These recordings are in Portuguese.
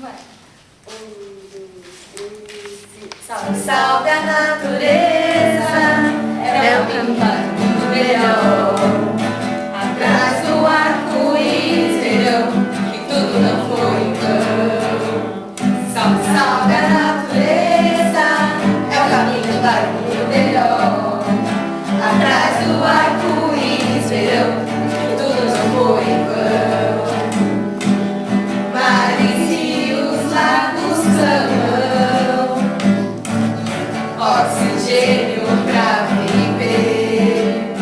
vai. Salve, salve a natureza, é o caminho para um mundo melhor. Atrás do arco-íris verão que tudo não foi em vão. Salve, salve a natureza, é o caminho para um mundo melhor. Atrás do arco-íris verão que tudo não foi em vão. Mares, rios, lagos clamam oxigênio pra viver.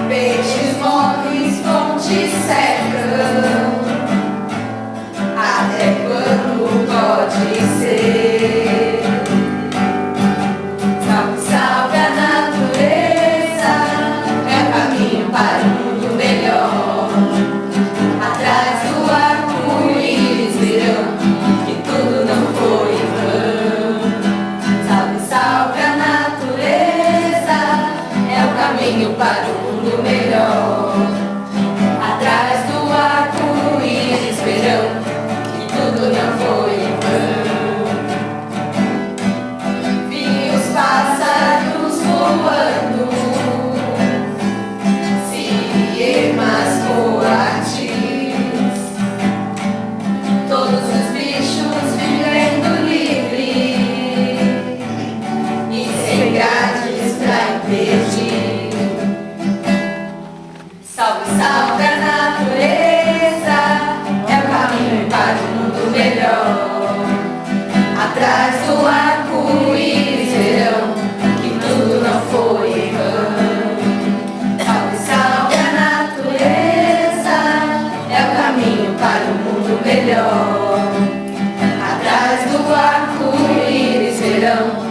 Peixes morrem, fontes secam. Até quando pode ser? Salve, salve a natureza, é o caminho para um mundo melhor. Atrás do arco-íris verão que tudo não foi em vão. Salve, salve a natureza, é o caminho para um mundo melhor. Atrás do arco-íris verão que tudo não foi em vão. Vi os pássaros voando, ciemas coatis, todos os bichos vivendo livre e sem grades pra impedir. Salve, salve a natureza, é o caminho para um mundo melhor. Atrás do arco-íris verão que tudo não foi em vão. Salve, salve a natureza, é o caminho para um mundo melhor. Atrás do arco-íris verão